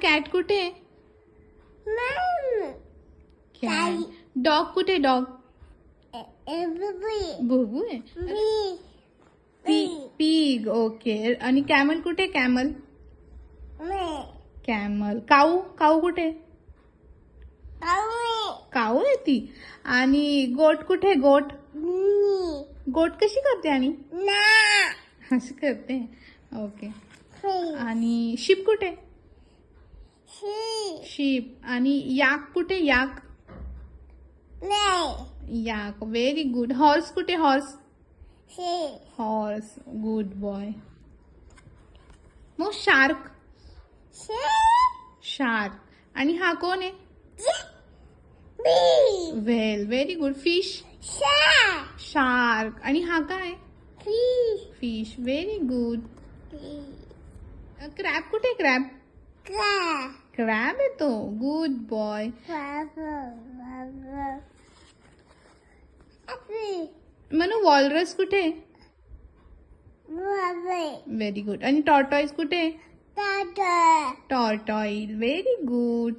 Cat कुठे? Dog कुठे? Dog बुबू आहे. पिग. ओके. आणि कॅमल कुठे? कॅमल. कॅमल. काऊ. काऊ कुठे? काऊ आहे ती. आणि गोट कुठे? गोट. गोट कशी करते? आणि अशी करते. ओके. आणि शिप कुठे? शिप. आणि याक कुठे? Yak. Yak. Very good. Horse कुठे? हॉर्स. हॉर्स. Good boy. मग शार्क. शार्क. आणि हा कोण आहे? Whale. Very good. Fish. Shark. आणि हा काय? फिश. Very good. क्रॅब कुठे? क्रॅब. क्रॅब आहे तो. Good boy. म्हणू वॉलरस कुठे? Very good. आणि टॉर्टॉइज कुठे? टॉर्टॉइल. Very good.